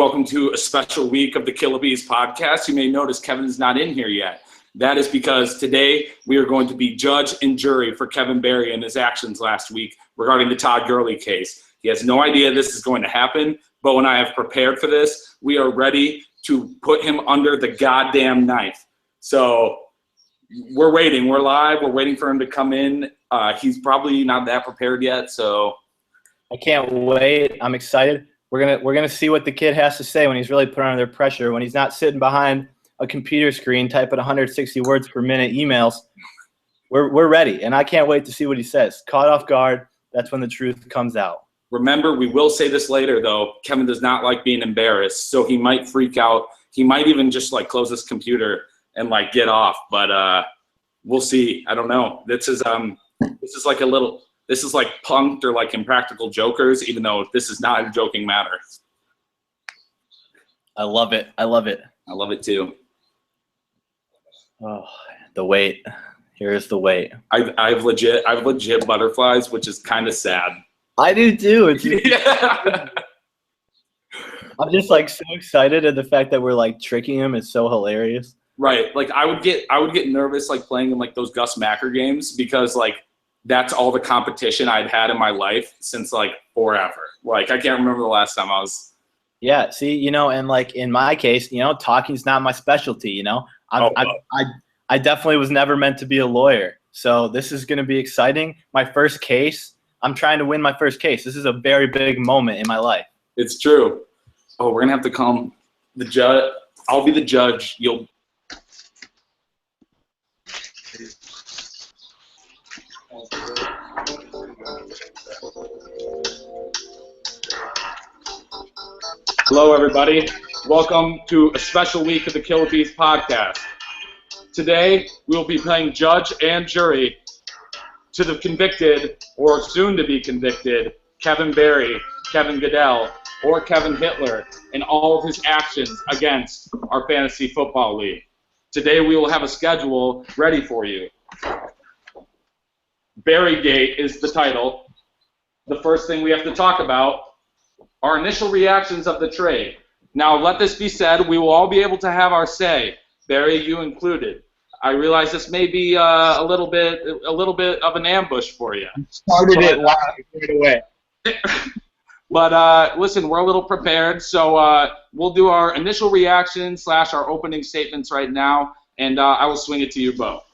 Welcome to a special week of the Killer Bees podcast. You may notice Kevin's not in here yet. That is because today we are going to be judge and jury for Kevin Barry and his actions last week regarding the Todd Gurley case. He has no idea this is going to happen, but when I have prepared for this, we are ready to put him under the goddamn knife. So we're waiting. We're live. We're waiting for him to come in. He's probably not that prepared yet, so I can't wait. I'm excited. We're gonna see what the kid has to say when he's really put under pressure, when he's not sitting behind a computer screen typing 160 words per minute emails. We're ready, and I can't wait to see what he says. Caught off guard, that's when the truth comes out. Remember, we will say this later, though, Kevin does not like being embarrassed, so he might freak out. He might even just, close his computer and, get off, but we'll see. I don't know. This is like Punk'd or Impractical Jokers, even though this is not a joking matter. I love it. I love it. I love it, too. Oh, the wait. Here's the wait. I've legit butterflies, which is kind of sad. I do too. Yeah. I'm just so excited, and the fact that we're tricking him is so hilarious. Right. I would get nervous playing in those Gus Macker games because that's all the competition I'd had in my life since forever. I can't remember the last time I was. Yeah. See, and in my case, talking's not my specialty. I definitely was never meant to be a lawyer. So this is going to be exciting. My first case. I'm trying to win my first case. This is a very big moment in my life. It's true. Oh, we're going to have to come the judge. I'll be the judge. You'll. Hello, everybody. Welcome to a special week of the Killer Bees podcast. Today, we will be playing judge and jury to the convicted, or soon-to-be convicted, Kevin Barry, Kevin Goodell, or Kevin Hitler in all of his actions against our fantasy football league. Today, we will have a schedule ready for you. Barrygate is the title. The first thing we have to talk about are initial reactions of the trade. Now, let this be said, we will all be able to have our say, Barry, you included. I realize this may be a little bit of an ambush for you. Started it live right away. But listen, we're a little prepared, so we'll do our initial reactions / our opening statements right now, and I will swing it to you both.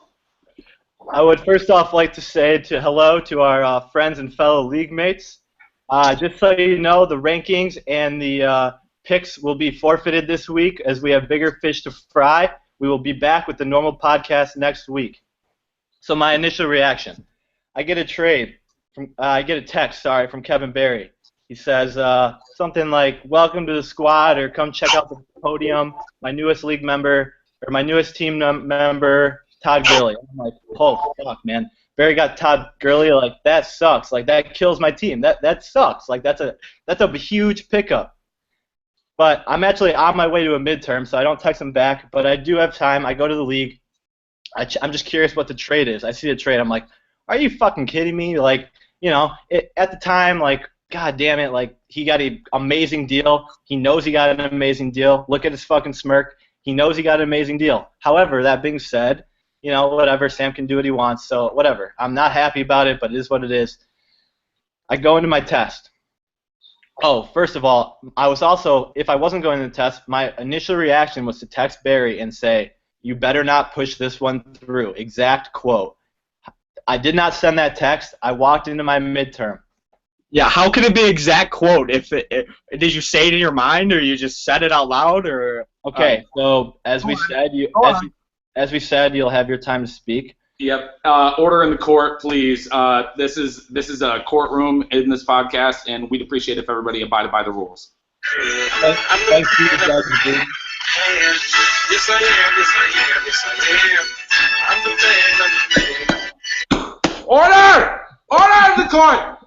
I would first off like to say hello to our friends and fellow league mates. Just so you know, the rankings and the picks will be forfeited this week as we have bigger fish to fry. We will be back with the normal podcast next week. So my initial reaction, I get a text from Kevin Barry. He says something like, "Welcome to the squad," or "Come check out the podium. My newest league member, or my newest team member, Todd Gurley." I'm like, "Oh fuck, man! Barry got Todd Gurley. That sucks. That kills my team. That sucks. That's a huge pickup." But I'm actually on my way to a midterm, so I don't text him back. But I do have time. I go to the league. I'm just curious what the trade is. I see the trade. I'm like, are you fucking kidding me? At the time, God damn it, he got an amazing deal. He knows he got an amazing deal. Look at his fucking smirk. He knows he got an amazing deal. However, that being said, whatever. Sam can do what he wants, so whatever. I'm not happy about it, but it is what it is. I go into my test. Oh, first of all, if I wasn't going to the test, my initial reaction was to text Barry and say, "You better not push this one through." Exact quote. I did not send that text. I walked into my midterm. Yeah, how could it be exact quote? Did you say it in your mind, or you just said it out loud, or? Okay, so as we said, you'll have your time to speak. Yep. Order in the court, please. This is a courtroom in this podcast, and we'd appreciate if everybody abided by the rules. Thank you, Judge. Yes, I am. Yes, I am. I'm the man. Order! Order in the court!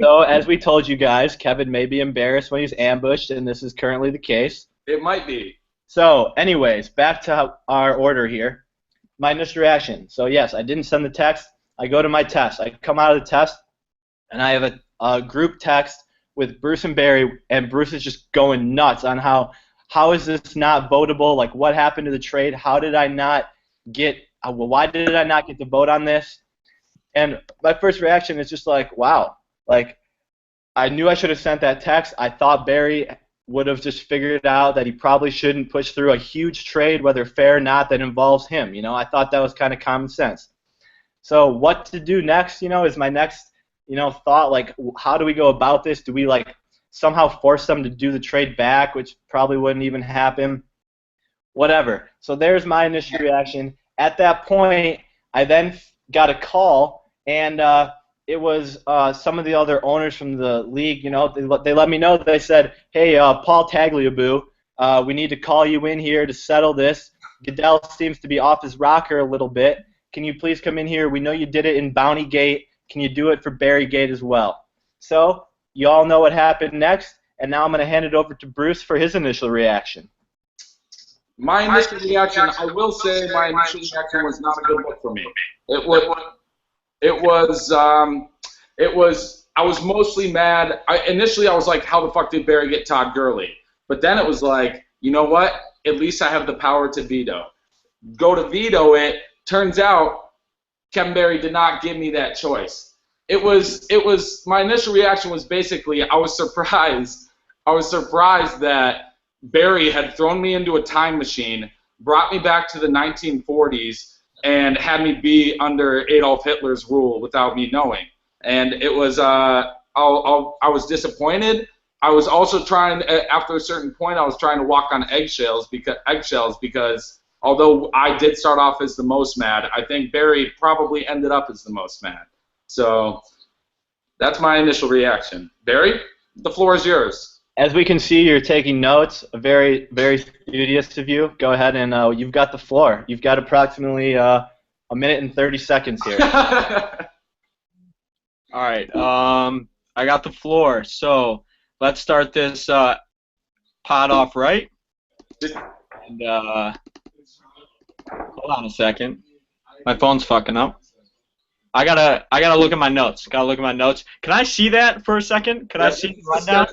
So, as we told you guys, Kevin may be embarrassed when he's ambushed, and this is currently the case. It might be. So, anyways, back to our order here. My initial reaction. So, yes, I didn't send the text. I go to my test. I come out of the test, and I have a group text with Bruce and Barry, and Bruce is just going nuts on how is this not votable? Like, what happened to the trade? How did I not get? Why did I not get to vote on this? And my first reaction is just like, wow. Like, I knew I should have sent that text. I thought Barry would have just figured out that he probably shouldn't push through a huge trade, whether fair or not, that involves him. You know, I thought that was kind of common sense. So what to do next, you know, is my next, you know, thought. Like, how do we go about this? Do we, like, somehow force them to do the trade back, which probably wouldn't even happen? Whatever. So there's my initial reaction. At that point, I then got a call, and it was some of the other owners from the league. You know, they let me know. They said, hey, Paul Tagliabue, we need to call you in here to settle this. Goodell seems to be off his rocker a little bit. Can you please come in here? We know you did it in Bounty Gate. Can you do it for Barry Gate as well? So you all know what happened next, and now I'm going to hand it over to Bruce for his initial reaction. My initial reaction, I will say my initial reaction was not a good look for me. It was I was mostly mad. Initially I was like, how the fuck did Barry get Todd Gurley? But then it was like, you know what? At least I have the power to veto. Go to veto it. Turns out Kevin Barry did not give me that choice. It was my initial reaction was basically I was surprised that Barry had thrown me into a time machine, brought me back to the 1940s, and had me be under Adolf Hitler's rule without me knowing. And it was I was disappointed. I was also trying, after a certain point, I was trying to walk on eggshells because although I did start off as the most mad, I think Barry probably ended up as the most mad. So that's my initial reaction. Barry, the floor is yours. As we can see, you're taking notes. Very, very studious of you. Go ahead and you've got the floor. You've got approximately a minute and 30 seconds here. All right. I got the floor. So let's start this pod off right. And hold on a second. My phone's fucking up. I gotta look at my notes. Can I see that for a second? Can I see the rundown?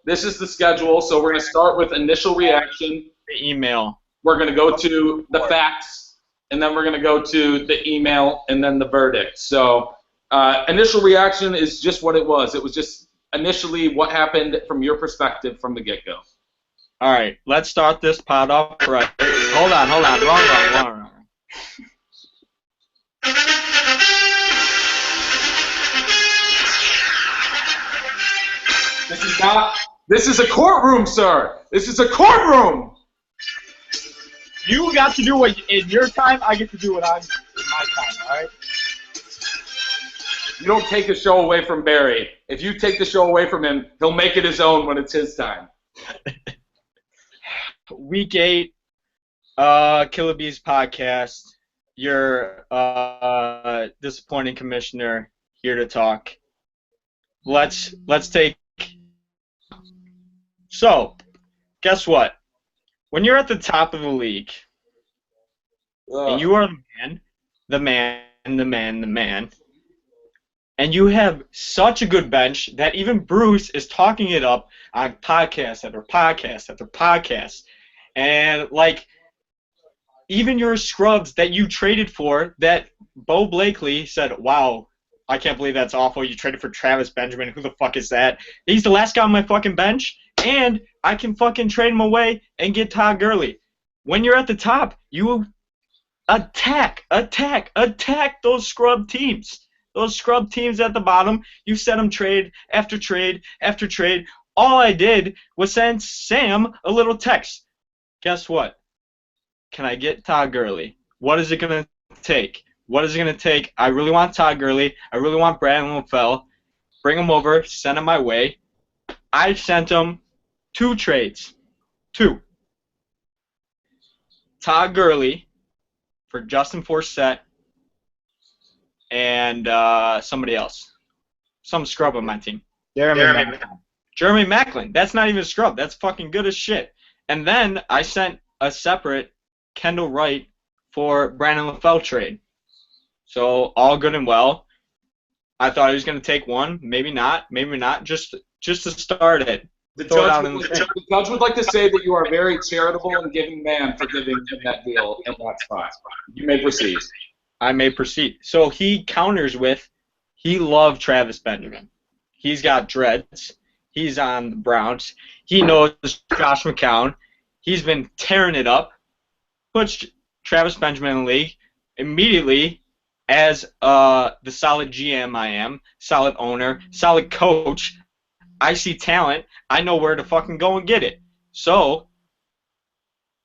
This is the schedule. So we're gonna start with initial reaction. The email. We're gonna go to the facts, and then we're gonna go to the email, and then the verdict. So initial reaction is just what it was. It was just initially what happened from your perspective from the get-go. All right. Let's start this pod off right. Hold on. Wrong. This is a courtroom, sir. This is a courtroom. You got to do what in your time. I get to do what I'm in my time. All right. You don't take the show away from Barry. If you take the show away from him, he'll make it his own when it's his time. Week 8, Killer Bees podcast. Your disappointing commissioner here to talk. Let's take. So, guess what? When you're at the top of the league, and you are the man, and you have such a good bench that even Bruce is talking it up on podcast after podcast after podcast, and like even your scrubs that you traded for, that Bo Blakely said, "Wow, I can't believe that's awful. You traded for Travis Benjamin. Who the fuck is that? He's the last guy on my fucking bench, and I can fucking trade him away and get Todd Gurley." When you're at the top, you attack those scrub teams. Those scrub teams at the bottom, you send them trade after trade after trade. All I did was send Sam a little text. Guess what? Can I get Todd Gurley? What is it going to take? I really want Todd Gurley. I really want Brandon LaFell. Bring him over. Send him my way. I sent him 2 trades. 2. Todd Gurley for Justin Forsett and somebody else. Some scrub on my team. Jeremy Maclin. That's not even a scrub. That's fucking good as shit. And then I sent a separate Kendall Wright for Brandon LaFell trade. So all good and well. I thought he was going to take one. Maybe not. Just just to start it. The Throw it judge, out in the judge would like to say that you are a very charitable and giving man for giving him that deal in that spot. You may proceed. I may proceed. So he counters with, he loved Travis Benjamin. He's got dreads. He's on the Browns. He knows Josh McCown. He's been tearing it up. Puts Travis Benjamin in the league immediately as the solid GM I am, solid owner, solid coach. I see talent. I know where to fucking go and get it. So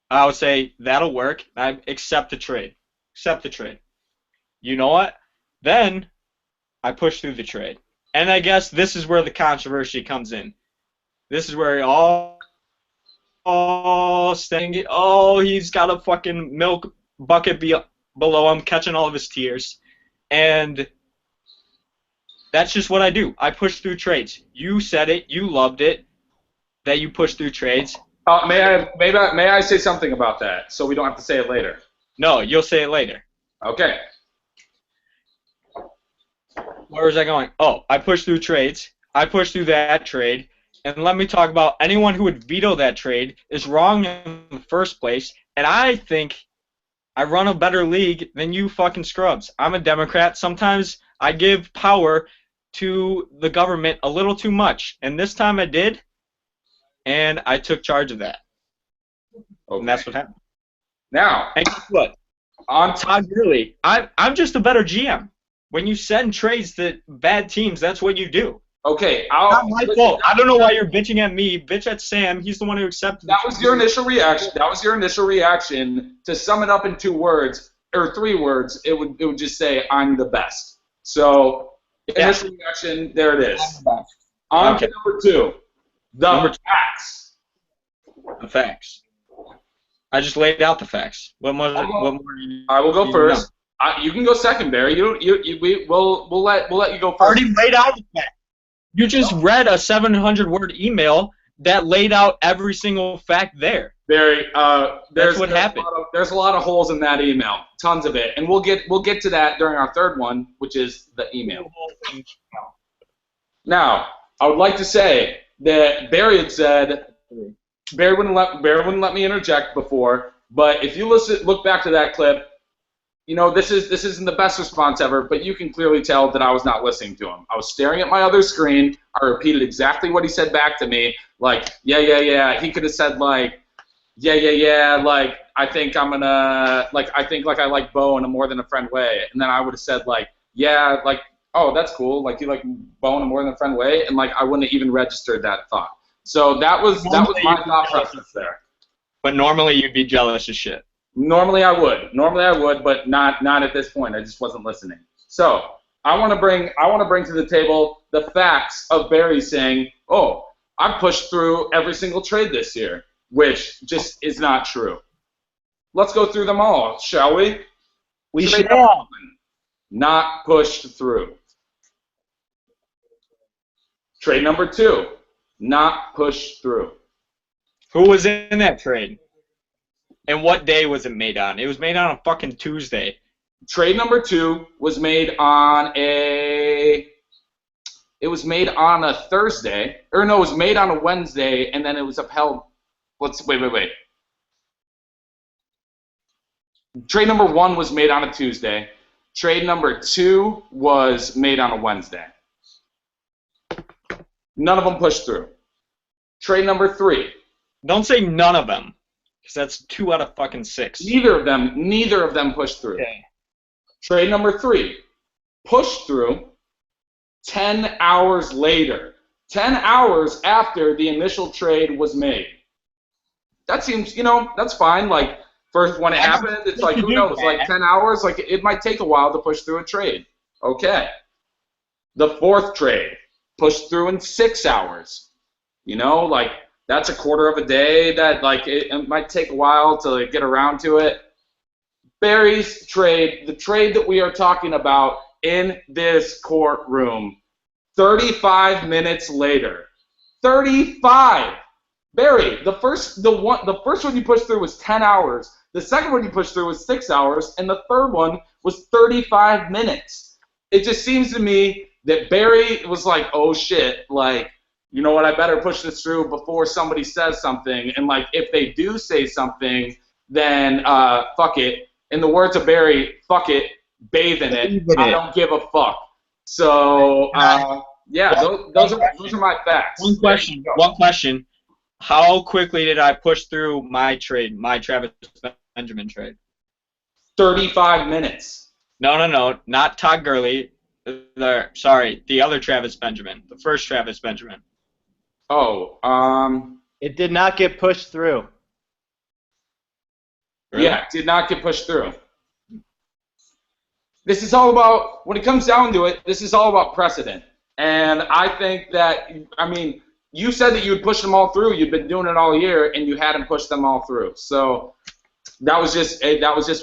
I would say that'll work. I accept the trade. Accept the trade. You know what? Then I push through the trade. And I guess this is where the controversy comes in. This is where saying, oh, he's got a fucking milk bucket below him, catching all of his tears. And that's just what I do. I push through trades. You said it. You loved it. That you push through trades. May I say something about that so we don't have to say it later? No, you'll say it later. Okay. Where was I going? Oh, I pushed through trades. I pushed through that trade. And let me talk about anyone who would veto that trade is wrong in the first place. And I think I run a better league than you fucking scrubs. I'm a Democrat. Sometimes I give power to the government a little too much. And this time I did. And I took charge of that. Okay. And that's what happened. Now, And guess what? on Todd Gurley, I'm just a better GM. When you send trades to bad teams, that's what you do. okay, Not my fault. I don't know why you're bitching at me. Bitch at Sam. He's the one who accepted That was your initial reaction. That was your initial reaction. To sum it up in 2 words or 3 words, it would just say I'm the best. So initial reaction, there it is. On to number 2, the facts. The facts. I just laid out the facts. What more? I will go first. You can go second, Barry. We'll let you go first. Already laid out the facts. You just read a 700-word email that laid out every single fact there. Barry, That's what happened. There's a lot of holes in that email, tons of it, and we'll get to that during our third one, which is the email. Now, I would like to say that Barry had said Barry wouldn't let me interject before, but if you look back to that clip, you know, this isn't the best response ever, but you can clearly tell that I was not listening to him. I was staring at my other screen. I repeated exactly what he said back to me, like, yeah. He could have said, like, yeah, like, I think I like Bo in a more than a friend way. And then I would have said, like, yeah, like, oh, that's cool. Like, you like Bo in a more than a friend way? And, like, I wouldn't have even registered that thought. So that was my thought process there. But normally you'd be jealous as shit. Normally I would, but not at this point. I just wasn't listening. So I want to bring to the table the facts of Barry saying, "Oh, I've pushed through every single trade this year," which just is not true. Let's go through them all, shall we? We Trade shall. number 1, not pushed through. Trade number 2, not pushed through. Who was in that trade? And what day was it made on? It was made on a fucking Tuesday. Trade number 2 was made on a Thursday. Or no, it was made on a Wednesday, and then it was upheld. Wait. Trade number 1 was made on a Tuesday. Trade number 2 was made on a Wednesday. None of them pushed through. Trade number 3. Don't say none of them, because that's 2 out of fucking 6. Neither of them pushed through. Okay. Trade number 3, pushed through 10 hours later. 10 hours after the initial trade was made. That seems, that's fine. Like, first when it happened, it's like, who knows, like 10 hours? Like, it might take a while to push through a trade. Okay. The 4th trade, pushed through in 6 hours. Like, that's a quarter of a day. That, like, it might take a while to get around to it. Barry's trade, the trade that we are talking about in this courtroom, 35 minutes later. 35! Barry, the first one you pushed through was 10 hours. The second one you pushed through was 6 hours, and the third one was 35 minutes. It just seems to me that Barry was like, oh shit, like, you know what, I better push this through before somebody says something. And, like, if they do say something, then fuck it. In the words of Barry, fuck it, bathe in it. I don't give a fuck. So, yeah, those are my facts. One question. How quickly did I push through my trade, my Travis Benjamin trade? 35 minutes. No, not Todd Gurley. The other Travis Benjamin, the first Travis Benjamin. Oh, It did not get pushed through. Really? Yeah, did not get pushed through. This is all about, when it comes down to it, this is all about precedent. And I think that, I mean, you said that you would push them all through. You'd been doing it all year, and you hadn't pushed them all through. So that was just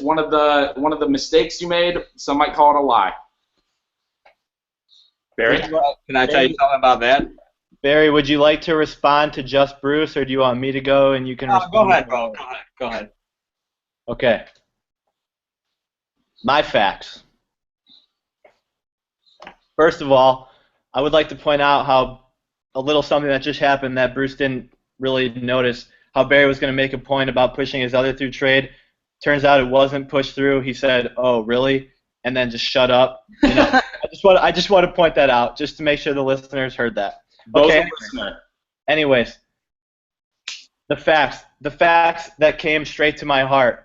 one of the mistakes you made. Some might call it a lie. Barry, can I tell you something about that? Barry, would you like to respond to just Bruce, or do you want me to go and you can respond? Go ahead, bro. Go ahead. Okay. My facts. First of all, I would like to point out how a little something that just happened that Bruce didn't really notice, how Barry was going to make a point about pushing his other through trade. Turns out it wasn't pushed through. He said, "Oh, really?" and then just shut up. You know, I just want to point that out just to make sure the listeners heard that. Okay. Anyways, the facts that came straight to my heart.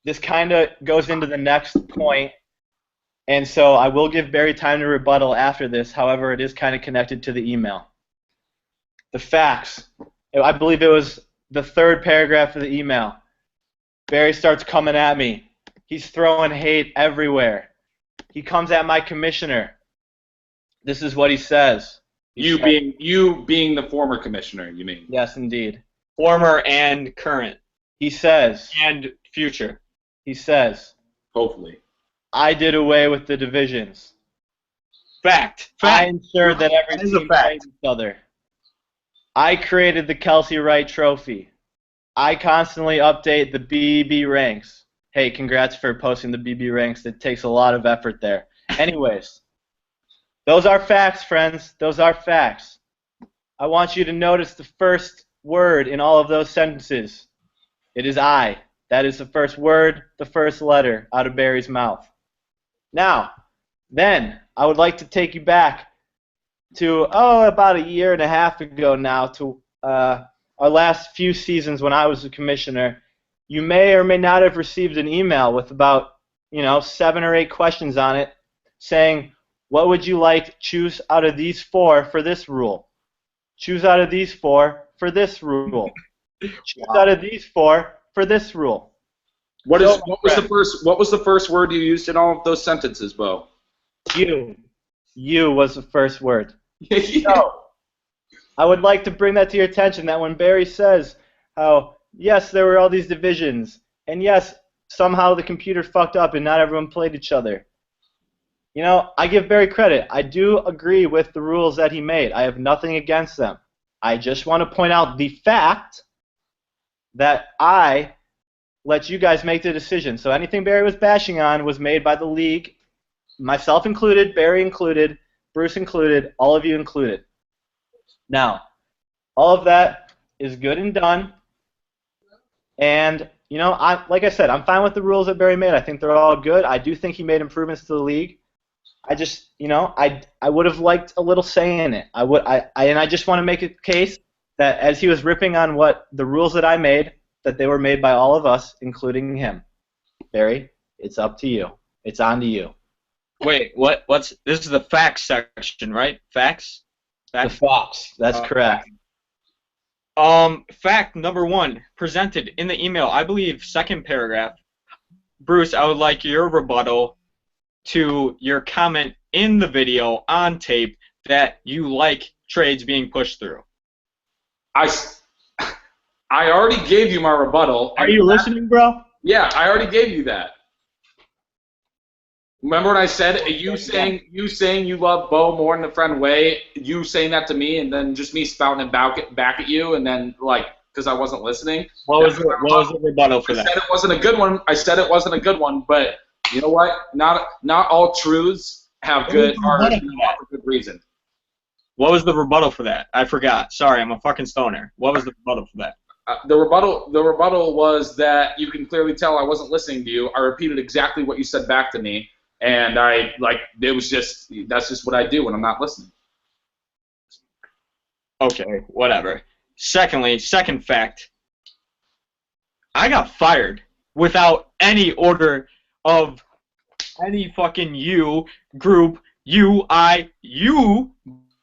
This kind of goes into the next point, and so I will give Barry time to rebuttal after this. However, it is kind of connected to the email. The facts. I believe it was the third paragraph of the email. Barry starts coming at me. He's throwing hate everywhere. He comes at my commissioner. This is what he says. You being the former commissioner, you mean? Yes, indeed. Former and current. He says. And future. He says. Hopefully. I did away with the divisions. Fact. I ensured that every team played each other. I created the Kelsey Wright Trophy. I constantly update the BB ranks. Hey, congrats for posting the BB ranks. It takes a lot of effort there. Anyways, those are facts, friends. Those are facts. I want you to notice the first word in all of those sentences. It is I. That is the first word, the first letter out of Barry's mouth. Now, then, I would like to take you back to, about a year and a half ago now, to our last few seasons when I was a commissioner. You may or may not have received an email with about, 7 or 8 questions on it saying, what would you like to choose out of these 4 for this rule? Choose out of these 4 for this rule. Choose out of these 4 for this rule. What was the first word you used in all of those sentences, Bo? You. You was the first word. So, I would like to bring that to your attention that when Barry says how, yes, there were all these divisions, and yes, somehow the computer fucked up and not everyone played each other. I give Barry credit. I do agree with the rules that he made. I have nothing against them. I just want to point out the fact that I let you guys make the decision. So anything Barry was bashing on was made by the league, myself included, Barry included, Bruce included, all of you included. Now, all of that is good and done. And, like I said, I'm fine with the rules that Barry made. I think they're all good. I do think he made improvements to the league. I just, I would have liked a little say in it. And I just want to make a case that as he was ripping on what the rules that I made, that they were made by all of us, including him. Barry, it's up to you. It's on to you. Wait, this is the facts section, right? Facts? The facts. That's correct. Fact number 1, presented in the email, I believe, second paragraph. Bruce, I would like your rebuttal to your comment in the video on tape that you like trades being pushed through. I already gave you my rebuttal. Are you listening, bro? Yeah, I already gave you that. Remember when I said you saying you love Bo more than a friend way, you saying that to me, and then just me spouting it back at you, and then because I wasn't listening. What was the rebuttal for that? I said it wasn't a good one. I said it wasn't a good one, but you know what? Not all truths have good reason. What was the rebuttal for that? I forgot. Sorry, I'm a fucking stoner. What was the rebuttal for that? The rebuttal was that you can clearly tell I wasn't listening to you. I repeated exactly what you said back to me, and that's just what I do when I'm not listening. Okay, whatever. Secondly, second fact, I got fired without any order of any fucking group, you,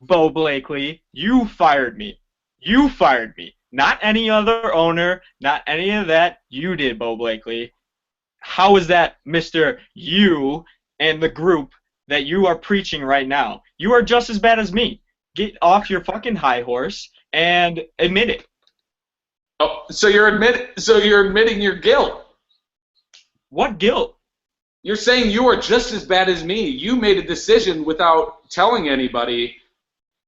Bo Blakely, you fired me. You fired me. Not any other owner, not any of that. You did, Bo Blakely. How is that, Mr. You and the group that you are preaching right now? You are just as bad as me. Get off your fucking high horse and admit it. Oh, so you're admitting your guilt. What guilt? You're saying you are just as bad as me. You made a decision without telling anybody.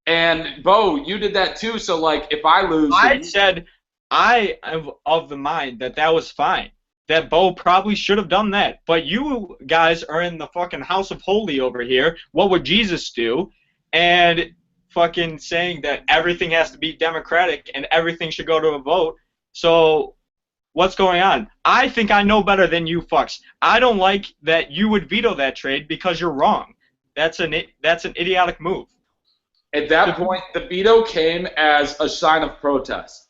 And, Bo, you did that too, so, like, if I lose... I said I am of the mind that was fine. That Bo probably should have done that. But you guys are in the fucking house of holy over here. What would Jesus do? And fucking saying that everything has to be democratic and everything should go to a vote. So... what's going on? I think I know better than you fucks. I don't like that you would veto that trade because you're wrong. That's an idiotic move. At that point, the veto came as a sign of protest.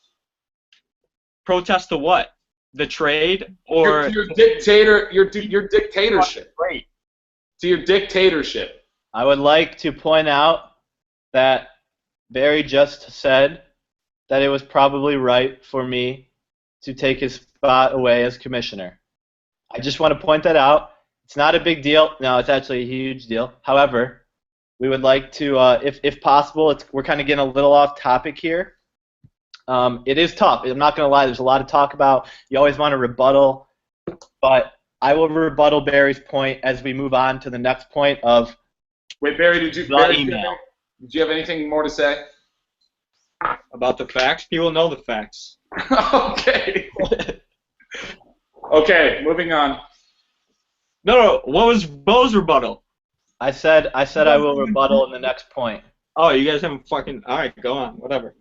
Protest to what? The trade or your dictatorship. Great. To your dictatorship. I would like to point out that Barry just said that it was probably right for me to take his spot away as commissioner. I just want to point that out. It's not a big deal. No, it's actually a huge deal. However, we would like to, if possible, we're kind of getting a little off topic here. It is tough. I'm not going to lie. There's a lot to talk about. You always want to rebuttal. But I will rebuttal Barry's point as we move on to the next point of Wait, Barry, did you have anything more to say? About the facts? People know the facts. Okay. Okay, moving on. No, what was Bo's rebuttal? I said I will rebuttal in the next point. Oh, you guys haven't fucking... Alright, go on. Whatever.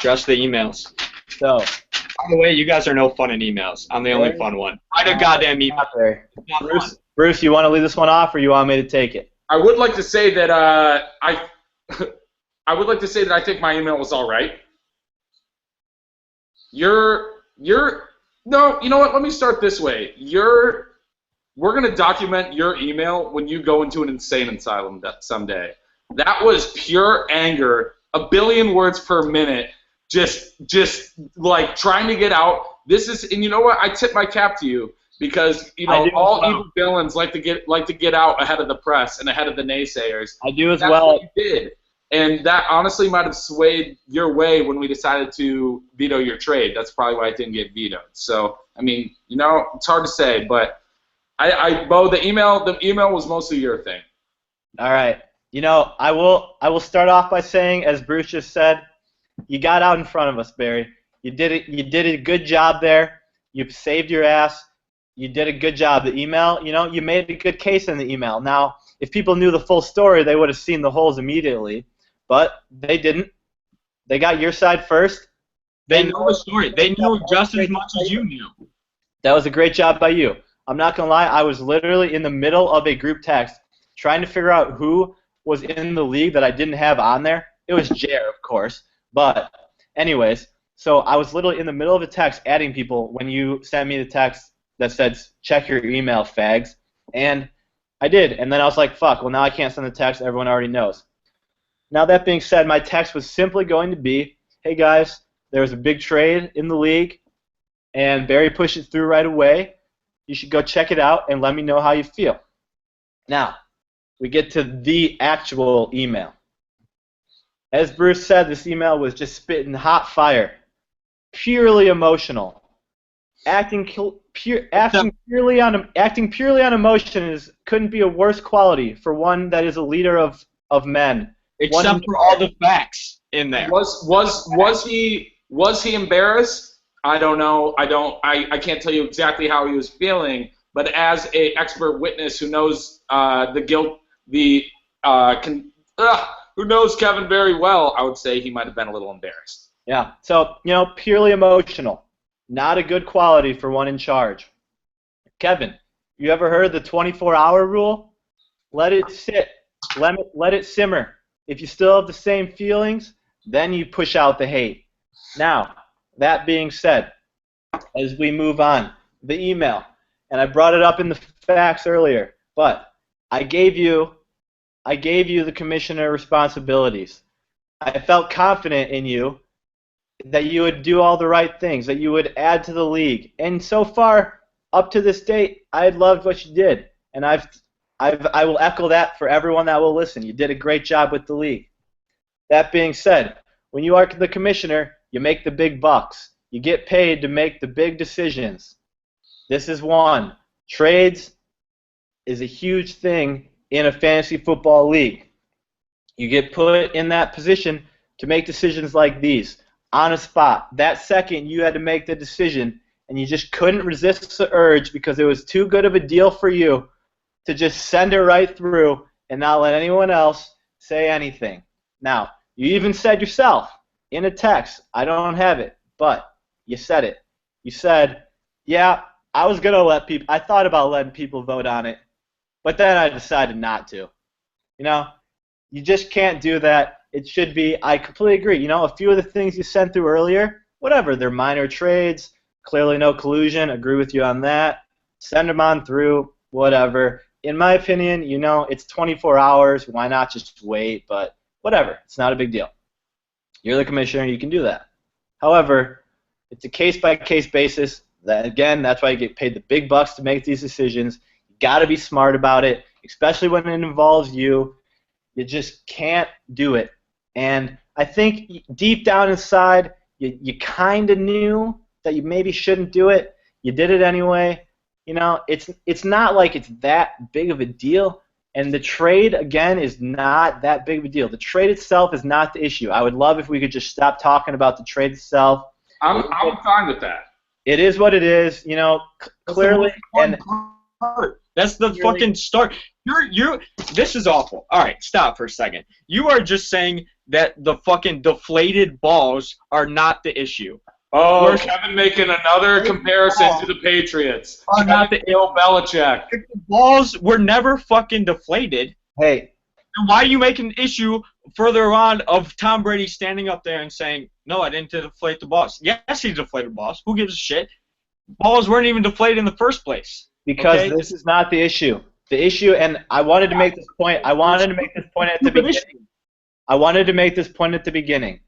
Just the emails. So, by the way, you guys are no fun in emails. I'm the only fun one. Write a goddamn email. Bruce, you want to leave this one off, or you want me to take it? I would like to say that I would like to say that I think my email was all right. No, you know what? Let me start this way. We're gonna document your email when you go into an insane asylum someday. That was pure anger, a billion words per minute, just like trying to get out. And you know what? I tip my cap to you because all evil villains like to get out ahead of the press and ahead of the naysayers. I do as That's well. What you did. And that honestly might have swayed your way when we decided to veto your trade. That's probably why it didn't get vetoed. So, I mean, it's hard to say, but Bo, the email was mostly your thing. All right. I will start off by saying, as Bruce just said, you got out in front of us, Barry. You did it. You did a good job there. You saved your ass. You did a good job. The email, you made a good case in the email. Now, if people knew the full story, they would have seen the holes immediately. But they didn't. They got your side first. They know the story. They knew just as much as you knew. That was a great job by you. I'm not going to lie. I was literally in the middle of a group text trying to figure out who was in the league that I didn't have on there. It was Jer, of course. But anyways, so I was literally in the middle of a text adding people when you sent me the text that said, check your email, fags. And I did. And then I was like, fuck, well, now I can't send the text. Everyone already knows. Now, that being said, my text was simply going to be, hey, guys, there was a big trade in the league, and Barry pushed it through right away. You should go check it out and let me know how you feel. Now, we get to the actual email. As Bruce said, this email was just spitting hot fire, purely emotional. Acting purely on emotion couldn't be a worse quality for one that is a leader of men. Except for all the facts in there. Was he embarrassed? I don't know. I can't tell you exactly how he was feeling, but as a expert witness who knows the guilt, who knows Kevin very well, I would say he might have been a little embarrassed. Yeah. So, purely emotional. Not a good quality for one in charge. Kevin, you ever heard the 24-hour rule? Let it sit. Let it simmer. If you still have the same feelings, then you push out the hate. Now, that being said, as we move on, the email, and I brought it up in the facts earlier, but I gave you the commissioner responsibilities. I felt confident in you that you would do all the right things, that you would add to the league. And so far, up to this date, I loved what you did, and I will echo that for everyone that will listen. You did a great job with the league. That being said, when you are the commissioner, you make the big bucks. You get paid to make the big decisions. This is one. Trades is a huge thing in a fantasy football league. You get put in that position to make decisions like these on a spot. That second, you had to make the decision, and you just couldn't resist the urge because it was too good of a deal for you to just send it right through and not let anyone else say anything. Now, you even said yourself in a text, I don't have it, but you said it. You said, yeah, I thought about letting people vote on it, but then I decided not to. You just can't do that. It should be, I completely agree. A few of the things you sent through earlier, whatever, they're minor trades, clearly no collusion, agree with you on that. Send them on through, whatever. In my opinion, it's 24 hours. Why not just wait? But whatever. It's not a big deal. You're the commissioner. You can do that. However, it's a case-by-case basis. That's why you get paid the big bucks to make these decisions. You got to be smart about it, especially when it involves you. You just can't do it. And I think deep down inside, you kind of knew that you maybe shouldn't do it. You did it anyway. It's not like it's that big of a deal. And the trade, again, is not that big of a deal. The trade itself is not the issue. I would love if we could just stop talking about the trade itself. I'm fine with that. It is what it is, clearly. And that's the fucking start. This is awful. All right, stop for a second. You are just saying that the fucking deflated balls are not the issue. Oh, Kevin making another comparison to the Patriots. Not the Bill Belichick. The balls were never fucking deflated. Hey. And why are you making an issue further on of Tom Brady standing up there and saying, no, I didn't deflate the balls? Yes, he deflated balls. Who gives a shit? Balls weren't even deflated in the first place. Because this is not the issue. The issue, and I wanted to make this point. I wanted to make this point at the beginning.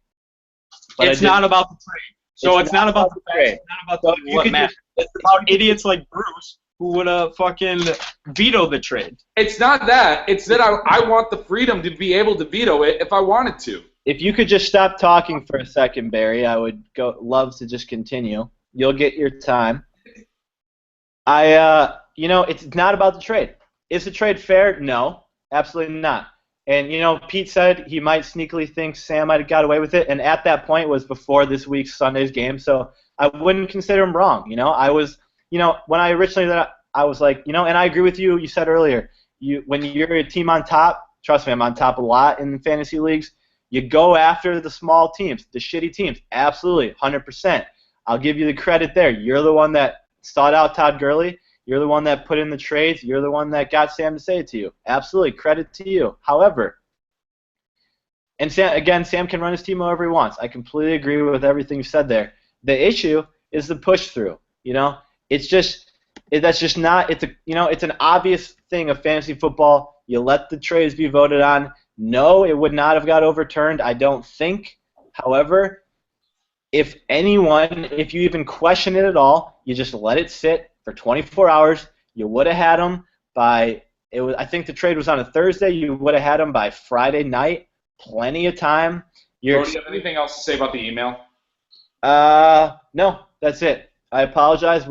But it's not about the trade. So it's not about the trade. It's not about what matters. It's about idiots like Bruce who would have fucking vetoed the trade. It's not that. It's that I want the freedom to be able to veto it if I wanted to. If you could just stop talking for a second, Barry, I would love to just continue. You'll get your time. It's not about the trade. Is the trade fair? No, absolutely not. And, Pete said he might sneakily think Sam might have got away with it, and at that point was before this week's Sunday's game, so I wouldn't consider him wrong. I was, when I originally did it, I was like, and I agree with you. You said earlier, when you're a team on top, trust me, I'm on top a lot in fantasy leagues, you go after the small teams, the shitty teams. Absolutely, 100%. I'll give you the credit there. You're the one that sought out Todd Gurley. You're the one that put in the trades. You're the one that got Sam to say it to you. Absolutely, credit to you. However, and Sam can run his team however he wants. I completely agree with everything you said there. The issue is the push through. It's just that's just not. It's an obvious thing of fantasy football. You let the trades be voted on. No, it would not have got overturned. I don't think. However, if you even question it at all, you just let it sit for 24 hours. You would have had them by I think the trade was on a Thursday. You would have had them by Friday night. Plenty of time. Do you have anything else to say about the email? No, that's it. I apologize.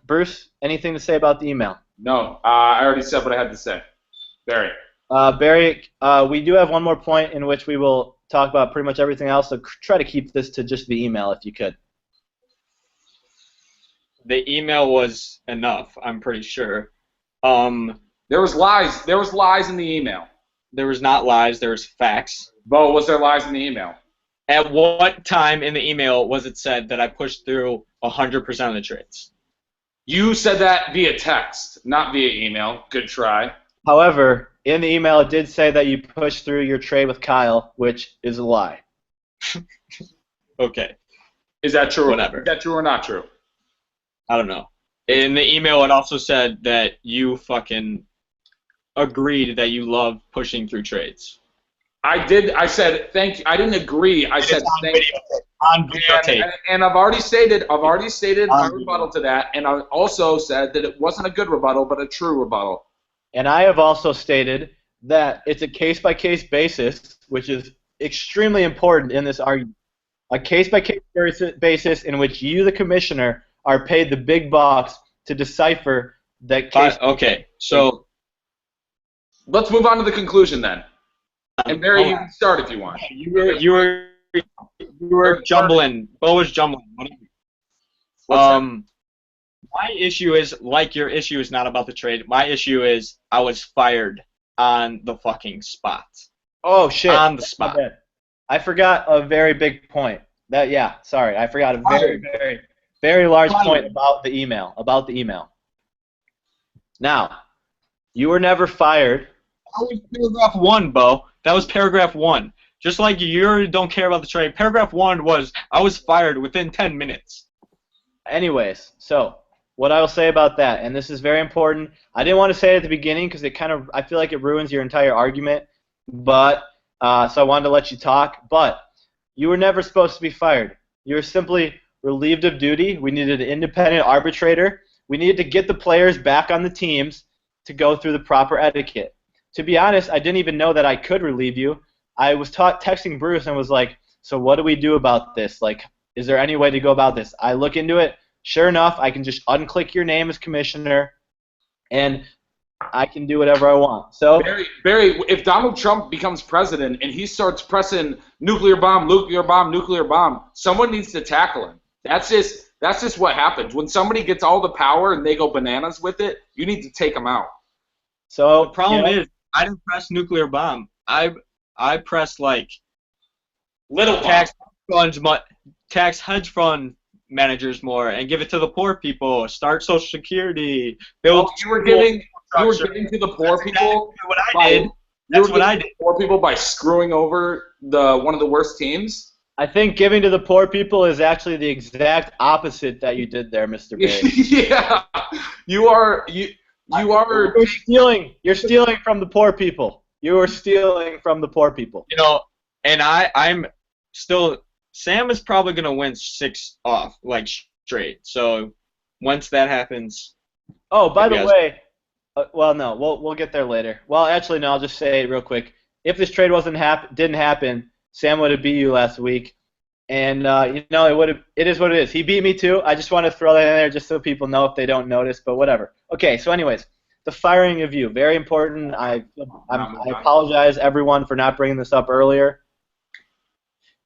Bruce, anything to say about the email? No, I already said what I had to say. Barry. Barry, we do have one more point in which we will talk about pretty much everything else, so try to keep this to just the email if you could. The email was enough, I'm pretty sure. There was lies in the email. There was not lies. There was facts. Bo, was there lies in the email? At what time in the email was it said that I pushed through 100% of the trades? You said that via text, not via email. Good try. However, in the email it did say that you pushed through your trade with Kyle, which is a lie. Okay, Is that true? Whatever. Is that true or not true? I don't know. In the email, it also said that you fucking agreed that you love pushing through trades. I did. I said thank you. I didn't agree. I said thank you. On videotape. And I've already stated my On rebuttal to that, and I also said that it wasn't a good rebuttal, but a true rebuttal. And I have also stated that it's a case-by-case basis, which is extremely important in this argument. A case-by-case basis in which you, the commissioner, are paid the big bucks to decipher that case. Okay, so Let's move on to the conclusion then. And Barry, you can start if you want. you were jumbling. Bo was jumbling. My issue is, like, your issue is not about the trade. My issue is I was fired on the fucking spot. Oh, shit. On the spot. My bad. I forgot a very big point. Sorry. I forgot a very, very, very large point about the email. Now, you were never fired. That was paragraph 1, Bo. That was paragraph 1. Just like you don't care about the trade. Paragraph 1 was I was fired within 10 minutes. Anyways, so what I will say about that, and this is very important. I didn't want to say it at the beginning because I feel like it ruins your entire argument. But so I wanted to let you talk. But you were never supposed to be fired. You were simply relieved of duty. We needed an independent arbitrator. We needed to get the players back on the teams to go through the proper etiquette. To be honest, I didn't even know that I could relieve you. I was texting Bruce and was like, so what do we do about this? Like, is there any way to go about this? I look into it. Sure enough, I can just unclick your name as commissioner, and I can do whatever I want. So Barry, if Donald Trump becomes president and he starts pressing nuclear bomb, nuclear bomb, nuclear bomb, someone needs to tackle him. That's just what happens. When somebody gets all the power and they go bananas with it, you need to take them out. So The problem is I didn't press nuclear bomb. I pressed like Little tax hedge fund managers more and give it to the poor people. Start Social Security. Build. You were giving to the poor That's people. exactly what I did. That's what I did. Poor people by screwing over one of the worst teams. I think giving to the poor people is actually the exact opposite that you did there, Mr. Barry. Yeah, you are. You're stealing from the poor people. You are stealing from the poor people. You know, and I'm still. Sam is probably gonna win 6 off like straight. So once that happens. Oh, by the way, well, no, we'll get there later. Well, actually, no, I'll just say it real quick. If this trade didn't happen, Sam would have beat you last week, and it is what it is. He beat me too. I just want to throw that in there just so people know if they don't notice, but whatever. Okay, so anyways, the firing of you, very important. I apologize everyone for not bringing this up earlier.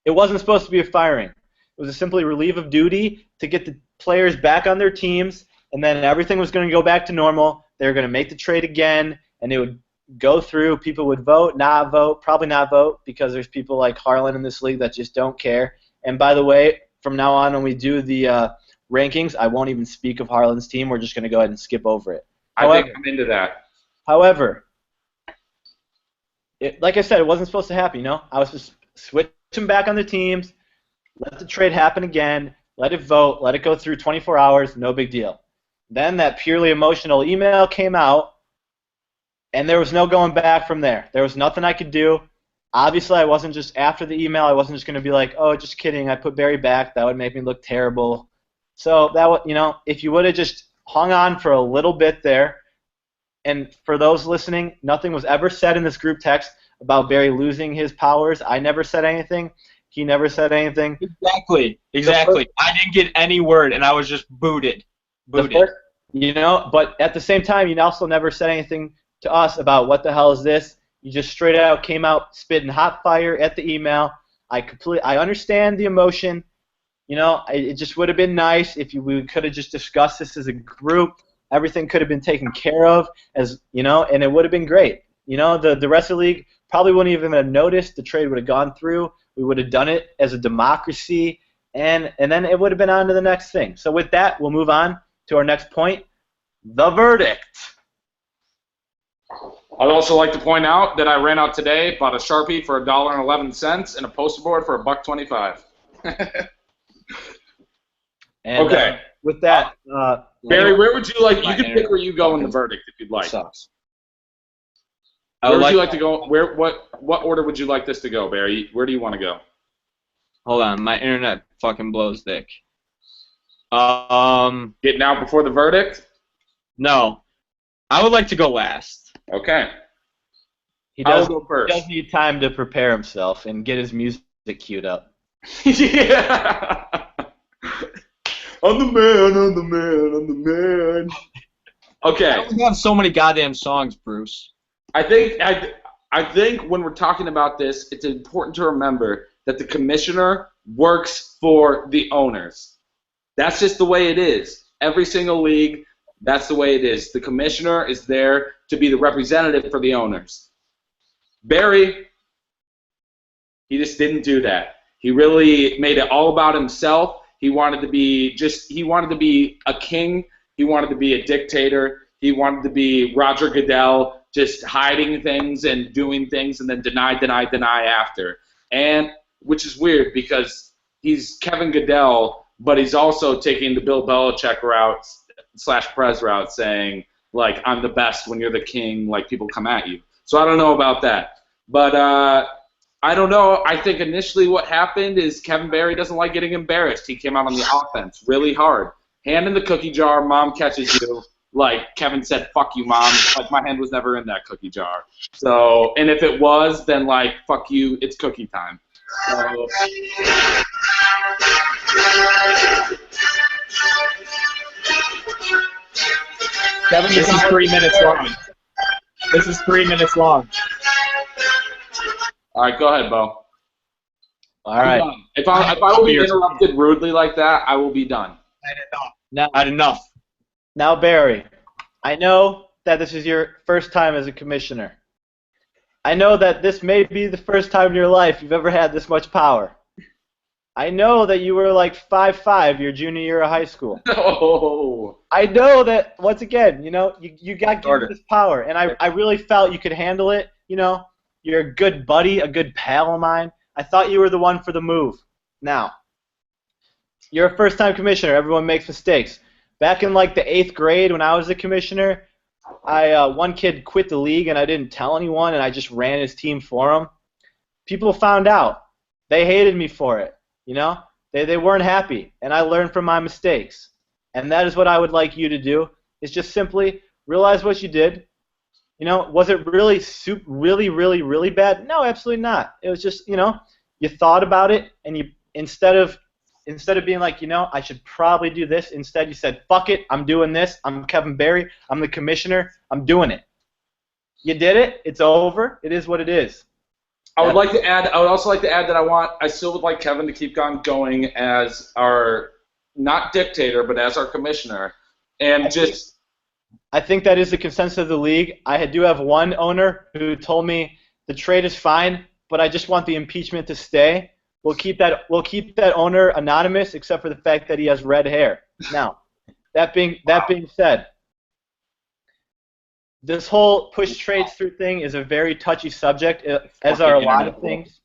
It wasn't supposed to be a firing. It was a simply relief of duty to get the players back on their teams, and then everything was going to go back to normal. They were going to make the trade again, and it would go through. People would vote, not vote, probably not vote, because there's people like Harlan in this league that just don't care. And by the way, from now on when we do the rankings, I won't even speak of Harlan's team. We're just going to go ahead and skip over it. I think I'm into that. However, like I said, it wasn't supposed to happen, I was just switch them back on the teams, let the trade happen again, let it vote, let it go through 24 hours, no big deal. Then that purely emotional email came out, and there was no going back from there. There was nothing I could do. Obviously, I wasn't just after the email, I wasn't just going to be like, oh, just kidding, I put Barry back. That would make me look terrible. So that would, if you would have just hung on for a little bit there, and for those listening, nothing was ever said in this group text about Barry losing his powers. I never said anything. He never said anything. Exactly. I didn't get any word, and I was just booted. But at the same time, you also never said anything to us about what the hell is this. You just straight out came out spitting hot fire at the email. I understand the emotion. It just would have been nice if we could have just discussed this as a group. Everything could have been taken care of, and it would have been great. The rest of the league probably wouldn't even have noticed. The trade would have gone through. We would have done it as a democracy, and then it would have been on to the next thing. So with that, we'll move on to our next point, the verdict. I'd also like to point out that I ran out today, bought a Sharpie for $1.11 and a poster board for $1.25. And, okay. With that, Barry, where would you like? You can pick where you go in the verdict if you'd like. Sucks. Where would you like to go? What order would you like this to go, Barry? Where do you want to go? Hold on, my internet fucking blows dick. Getting out before the verdict? No. I would like to go last. Okay. he I will does, go he first. does need time to prepare himself and get his music queued up. Yeah. I'm the man, I'm the man, I'm the man. Okay. We have so many goddamn songs, Bruce. I think when we're talking about this, it's important to remember that the commissioner works for the owners. That's just the way it is. Every single league, that's the way it is. The commissioner is there to be the representative for the owners. Barry, he just didn't do that. He really made it all about himself. He wanted to be a king. He wanted to be a dictator. He wanted to be Roger Goodell, just hiding things and doing things and then deny after. And which is weird because he's Kevin Goodell, but he's also taking the Bill Belichick route / Prez route, saying like I'm the best when you're the king. Like people come at you. So I don't know about that, but I don't know. I think initially what happened is Kevin Barry doesn't like getting embarrassed. He came out on the offense really hard. Hand in the cookie jar, mom catches you. Like Kevin said, fuck you, mom. Like my hand was never in that cookie jar. So, and if it was, then like, fuck you, it's cookie time. So, Kevin, this is 3 minutes long. This is 3 minutes long. all right, go ahead, Bo. All right. I'm done. If I will be interrupted rudely like that, I will be done. Not enough. Now, Barry, I know that this is your first time as a commissioner. I know that this may be the first time in your life you've ever had this much power. I know that you were like 5'5" your junior year of high school. No. I know that, once again, you got given this power, and I really felt you could handle it. You're a good buddy, a good pal of mine. I thought you were the one for the move. Now, you're a first-time commissioner. Everyone makes mistakes. Back in like the 8th grade when I was a commissioner, one kid quit the league and I didn't tell anyone and I just ran his team for him. People found out. They hated me for it. They weren't happy, and I learned from my mistakes. And that is what I would like you to do, is just simply realize what you did. Was it really really, really, really bad? No, absolutely not. It was just, you thought about it, and you instead of being like, I should probably do this, instead you said, fuck it, I'm doing this. I'm Kevin Barry. I'm the commissioner. I'm doing it. You did it. It's over. It is what it is. I would also like to add that I still would like Kevin to keep on going as our, not dictator, but as our commissioner. And I think that is the consensus of the league. I do have one owner who told me the trade is fine, but I just want the impeachment to stay. We'll keep that owner anonymous, except for the fact that he has red hair. Now, that being said, this whole push trades through thing is a very touchy subject, as are a lot of things.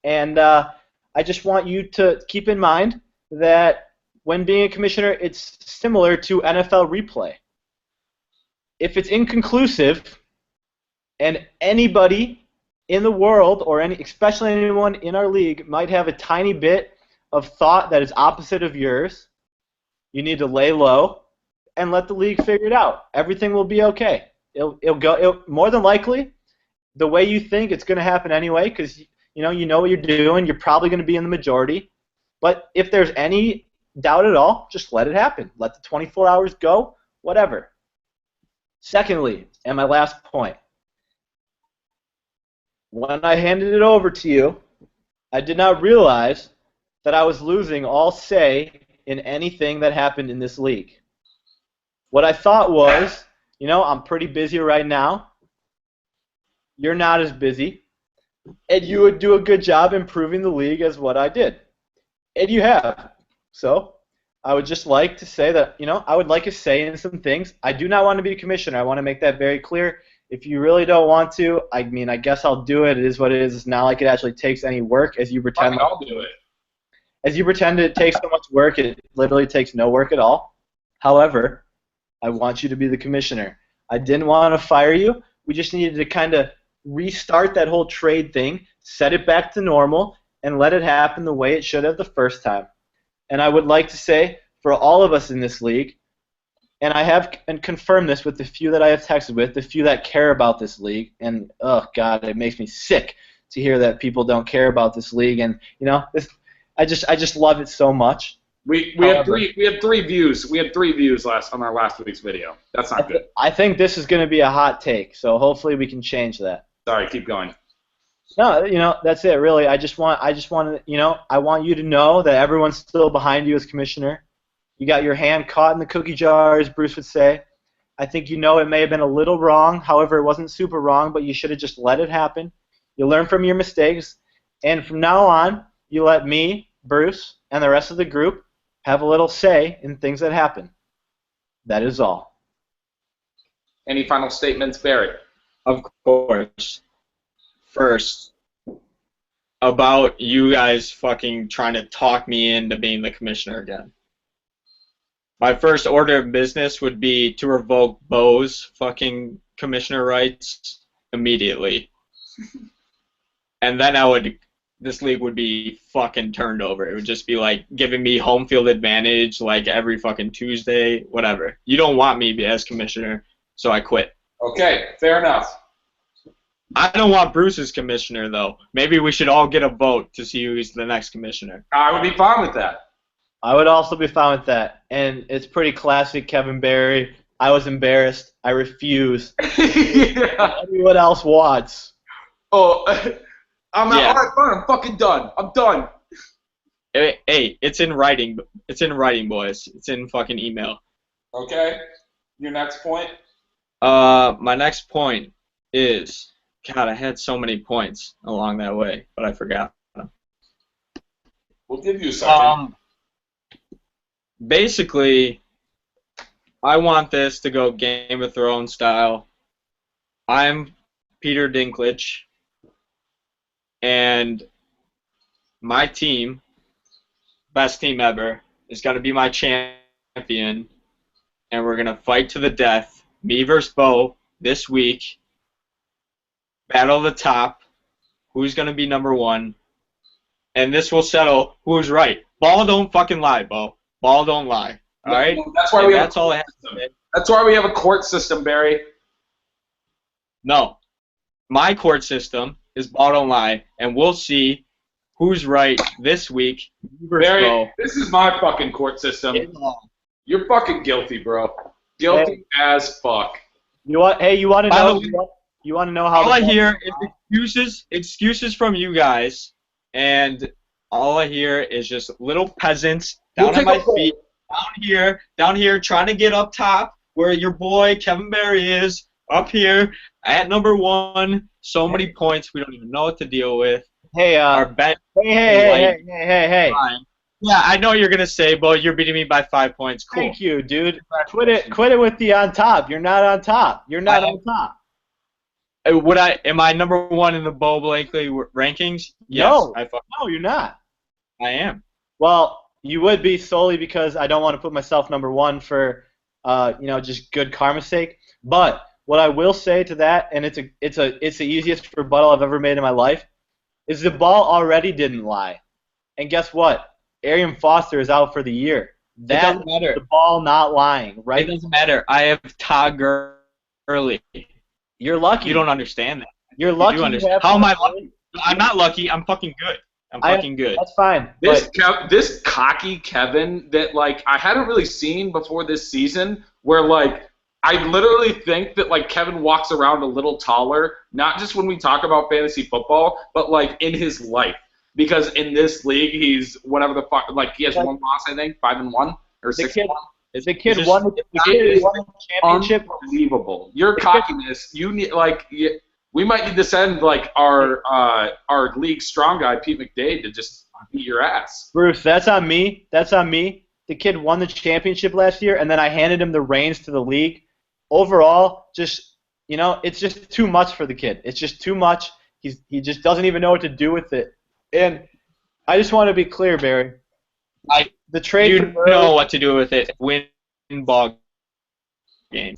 And I just want you to keep in mind that when being a commissioner, it's similar to NFL replay. If it's inconclusive, and anybody in the world, or especially anyone in our league, might have a tiny bit of thought that is opposite of yours, you need to lay low and let the league figure it out. Everything will be okay. It'll more than likely, the way you think, it's going to happen anyway, because you know what you're doing. You're probably going to be in the majority. But if there's any doubt at all, just let it happen. Let the 24 hours go, whatever. Secondly, and my last point, when I handed it over to you, I did not realize that I was losing all say in anything that happened in this league. What I thought was, I'm pretty busy right now. You're not as busy. and you would do a good job improving the league as what I did. And you have. So I would just like to say that, I would like to say in some things. I do not want to be a commissioner. I want to make that very clear. If you really don't want to, I mean, I guess I'll do it. It is what it is. It's not like it actually takes any work as you pretend. I'll do it. As you pretend it takes so much work, it literally takes no work at all. However, I want you to be the commissioner. I didn't want to fire you. We just needed to kind of restart that whole trade thing, set it back to normal, and let it happen the way it should have the first time. And I would like to say, for all of us in this league, and I have confirmed this with the few that I have texted with, the few that care about this league, and oh god, it makes me sick to hear that people don't care about this league, and I just love it so much. We had three views. We had 3 views on our last week's video. That's not good. I think this is going to be a hot take, so hopefully we can change that. Sorry, keep going. No, that's it. Really, I want you to know that everyone's still behind you as commissioner. You got your hand caught in the cookie jar, as Bruce would say. I think it may have been a little wrong. However, it wasn't super wrong, but you should have just let it happen. You learn from your mistakes, and from now on, you let me, Bruce, and the rest of the group have a little say in things that happen. That is all. Any final statements, Barry? Of course. First, about you guys fucking trying to talk me into being the commissioner again. My first order of business would be to revoke Bo's fucking commissioner rights immediately. And then this league would be fucking turned over. It would just be like giving me home field advantage like every fucking Tuesday, whatever. You don't want me as commissioner, so I quit. Okay, fair enough. I don't want Bruce as commissioner, though. Maybe we should all get a vote to see who's the next commissioner. I would be fine with that. I would also be fine with that. And it's pretty classic Kevin Barry. I was embarrassed. I refuse. Yeah. Anyone else wants. Oh, all right, fine. I'm fucking done. I'm done. Hey, it's in writing. It's in writing, boys. It's in fucking email. Okay. Your next point? My next point is... God, I had so many points along that way, but I forgot them. We'll give you a second. Basically, I want this to go Game of Thrones style. I'm Peter Dinklage, and my team, best team ever, is going to be my champion, and we're going to fight to the death, me versus Bo, this week. Battle of the top, who's going to be number 1, and this will settle who's right. Ball don't fucking lie, Bo. Ball don't lie. All right? That's why that's all I have to say. That's why we have a court system, Barry. No. My court system is ball don't lie, and we'll see who's right this week. Barry, Bo. this is my fucking court system. You're fucking guilty, bro. Guilty as fuck. You want to know? You want to know how? All I hear is excuses from you guys, and all I hear is just little peasants down at my feet, down here, trying to get up top where your boy Kevin Barry is, up here at number 1. So many points, we don't even know what to deal with. Hey, Our bench. Hey. Yeah, I know what you're gonna say, Bo. You're beating me by 5 points. Cool. Thank you, dude. Quit it with the on top. You're not on top. You're not on top. Am I number 1 in the Bo Blakely rankings? Yes. No, you're not. I am. Well, you would be solely because I don't want to put myself number 1 for, just good karma's sake. But what I will say to that, and it's the easiest rebuttal I've ever made in my life, is the ball already didn't lie. And guess what? Arian Foster is out for the year. That doesn't matter. The ball not lying, right? It doesn't matter. I have Todd Gurley. You're lucky. You don't understand that. You're lucky. How am I lucky? I'm not lucky. I'm fucking good. I'm fucking good. That's fine. This cocky Kevin that I hadn't really seen before this season, where I literally think that Kevin walks around a little taller, not just when we talk about fantasy football, but in his life. Because in this league, he's whatever the fuck, he has 1 loss, I think, 5-1 or 6-1. The kid won the championship. Unbelievable. Your cockiness, you need We might need to send like our league strong guy Pete McDade to just beat your ass. Bruce, that's on me. That's on me. The kid won the championship last year, and then I handed him the reins to the league. Overall, just it's just too much for the kid. It's just too much. He just doesn't even know what to do with it. And I just want to be clear, Barry. The trade You know what to do with it. Win ball game.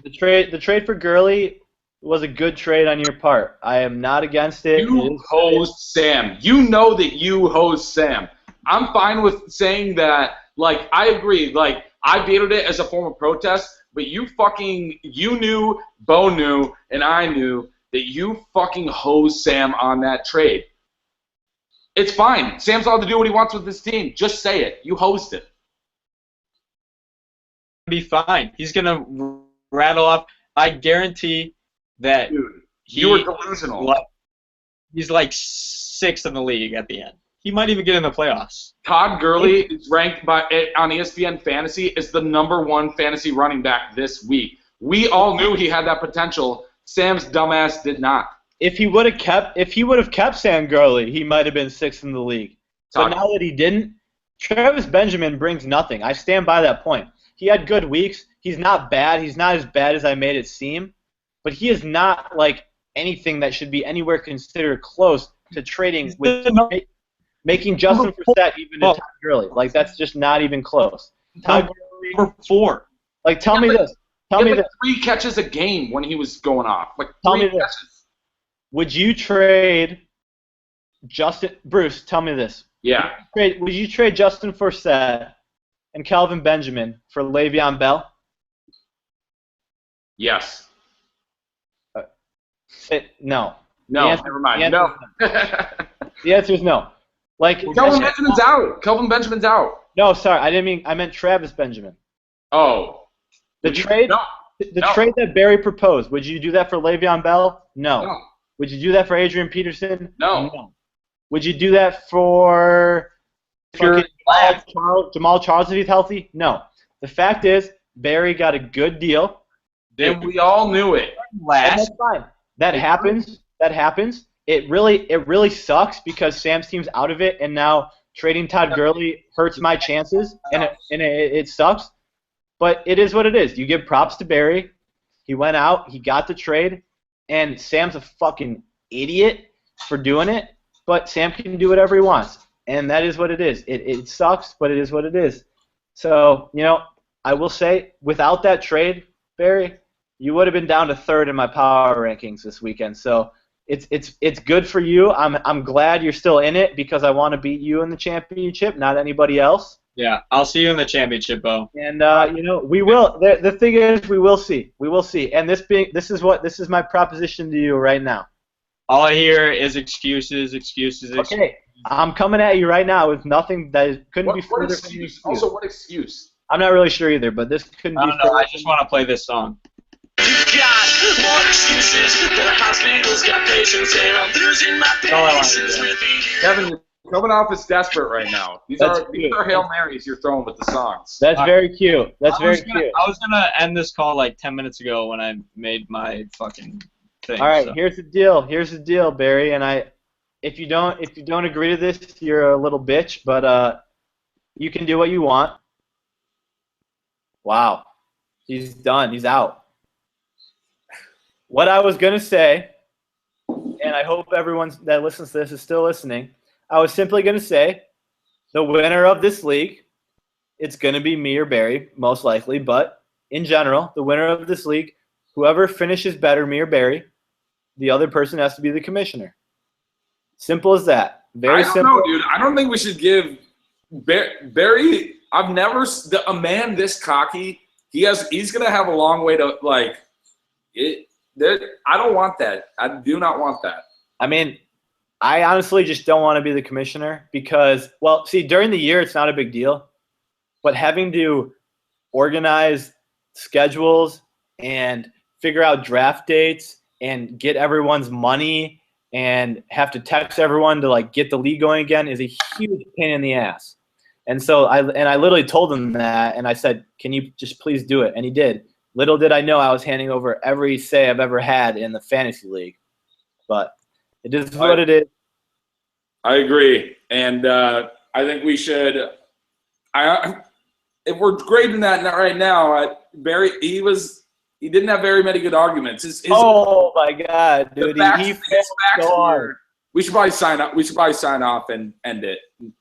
The trade for Gurley was a good trade on your part. I am not against it. You hosed Sam. You know that you hosed Sam. I'm fine with saying that. Like, I agree. Like, I vetoed it as a form of protest, but you knew, Bo knew, and I knew that you fucking hosed Sam on that trade. It's fine. Sam's allowed to do what he wants with his team. Just say it. You hosed it. Be fine. He's gonna rattle off. I guarantee that. Dude, you were delusional. He's like 6th in the league at the end. He might even get in the playoffs. Todd Gurley is ranked on ESPN Fantasy as the #1 fantasy running back this week. We all knew he had that potential. Sam's dumbass did not. If he would have kept Sam Gurley, he might have been 6th in the league. But now that he didn't, Travis Benjamin brings nothing. I stand by that point. He had good weeks. He's not bad. He's not as bad as I made it seem. But he is not like anything that should be anywhere considered close to trading with making Justin Forsett even to Todd Gurley. Like, that's just not even close. Todd Gurley, Number 4. like, tell me this. Tell me this. 3 catches a game when he was going off. Like, Tell me 3 this. catches. Would you trade Bruce, tell me this. Yeah. Would you trade Justin Forsett and Kelvin Benjamin for Le'Veon Bell? Yes. No. No, never mind. No. The answer is no. Like, Kelvin Benjamin's out. Kelvin Benjamin's out. No, sorry, I meant Travis Benjamin. Oh. The trade that Barry proposed, would you do that for Le'Veon Bell? No. Would you do that for Adrian Peterson? No. Would you do that for Jamal Charles if he's healthy? No. The fact is, Barry got a good deal. And we all knew it. And that's fine. That happens. It really sucks because Sam's team's out of it, and now trading Todd Gurley hurts my chances, and it sucks. But it is what it is. You give props to Barry. He went out. He got the trade. And Sam's a fucking idiot for doing it. But Sam can do whatever he wants. And that is what it is. It sucks, but it is what it is. So, I will say, without that trade, Barry, you would have been down to 3rd in my power rankings this weekend. So it's good for you. I'm glad you're still in it because I want to beat you in the championship, not anybody else. Yeah, I'll see you in the championship, Bo. And we will. The thing is, we will see. We will see. And this is my proposition to you right now. All I hear is excuses. Okay, I'm coming at you right now with nothing that couldn't be further from the excuse. Also, what excuse? I'm not really sure either, but this couldn't be. I just want to play this song. You got more excuses than the hospital's got patients, and I'm losing my patience with you. Kevin, you're coming off as desperate right now. These are Hail Marys you're throwing with the songs. That's very cute. That's very cute. I was gonna end this call like 10 minutes ago when I made my fucking thing. All right, here's the deal, Barry. And if you don't agree to this, you're a little bitch. But you can do what you want. Wow, he's done. He's out. What I was gonna say, and I hope everyone that listens to this is still listening. I was simply gonna say, the winner of this league, it's gonna be me or Barry, most likely. But in general, the winner of this league, whoever finishes better, me or Barry, the other person has to be the commissioner. Simple as that. Very simple. I don't know, dude. I don't think we should give Barry. I've never a man this cocky. He's gonna have a long way to like it. I don't want that. I do not want that. I mean, I honestly just don't want to be the commissioner because, well, see, during the year it's not a big deal, but having to organize schedules and figure out draft dates and get everyone's money and have to text everyone to like get the league going again is a huge pain in the ass. And so I literally told him that, and I said, "Can you just please do it?" And he did. Little did I know I was handing over every say I've ever had in the fantasy league. But it is what it is. I agree, and I think we should. If we're grading that right now, Barry, he didn't have very many good arguments. Oh my God, dude! He we should probably sign up. We should probably sign off and end it.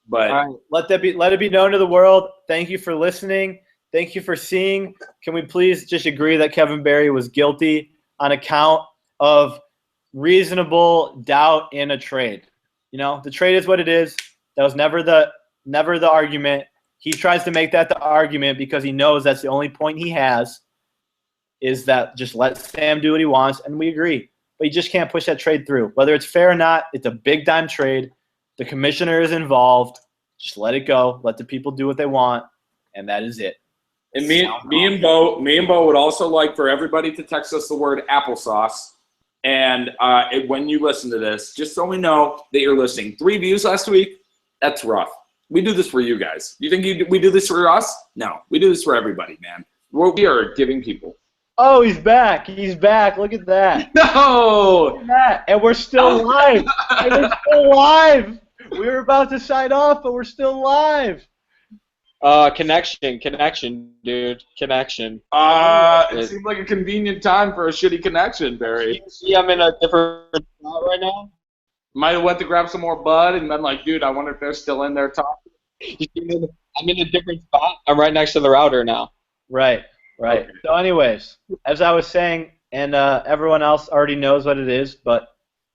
But all right, let it be known to the world. Thank you for listening. Thank you for seeing. Can we please just agree that Kevin Barry was guilty on account of reasonable doubt in a trade? You know, the trade is what it is. That was never the argument. He tries to make that the argument because he knows that's the only point he has, is that just let Sam do what he wants, and we agree. But you just can't push that trade through. Whether it's fair or not, it's a big-time trade. The commissioner is involved. Just let it go. Let the people do what they want, and that is it. And me and Bo would also like for everybody to text us the word applesauce. And when you listen to this, just so we know that you're listening. 3 views last week, that's rough. We do this for you guys. You think we do this for us? No, we do this for everybody, man. We are giving people. Oh, he's back. He's back. Look at that. No! Look at that. And we're still live. And we're still live. We were about to sign off, but we're still live. Connection, dude. Connection. It seemed like a convenient time for a shitty connection, Barry. You see I'm in a different spot right now? Might have went to grab some more bud and been like, dude, I wonder if they're still in there talking. I'm in a different spot. I'm right next to the router now. Right. Okay. So anyways, as I was saying, and everyone else already knows what it is, but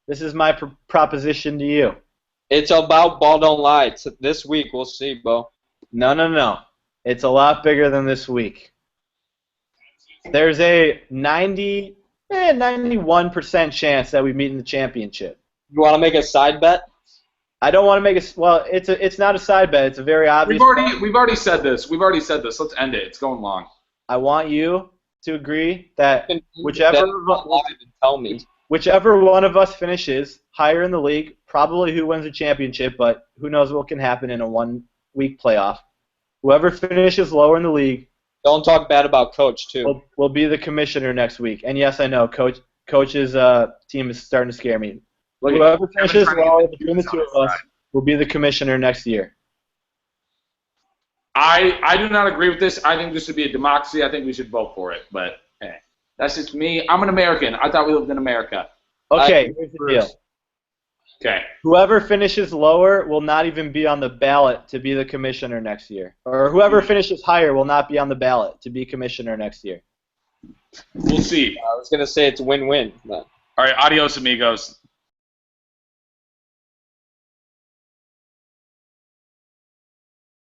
this is my proposition to you. It's about Ball Don't Lie. It's this week. We'll see, Bo. No. It's a lot bigger than this week. There's a 91% chance that we meet in the championship. You want to make a side bet? I don't want to make a well. It's not a side bet. It's a very obvious. We've already said this. Let's end it. It's going long. I want you to agree that whichever one of us finishes higher in the league, probably who wins the championship, but who knows what can happen in a 1-week playoff. Whoever finishes lower in the league. Don't talk bad about Coach too. Will be the commissioner next week. And yes, I know Coach's team is starting to scare me. Whoever finishes lower between the two of us will be the commissioner next year. I do not agree with this. I think this should be a democracy. I think we should vote for it. But hey, that's just me. I'm an American. I thought we lived in America. Okay, here's the deal. Okay. Whoever finishes lower will not even be on the ballot to be the commissioner next year. Or whoever finishes higher will not be on the ballot to be commissioner next year. We'll see. I was going to say it's win-win. But. All right, adios, amigos.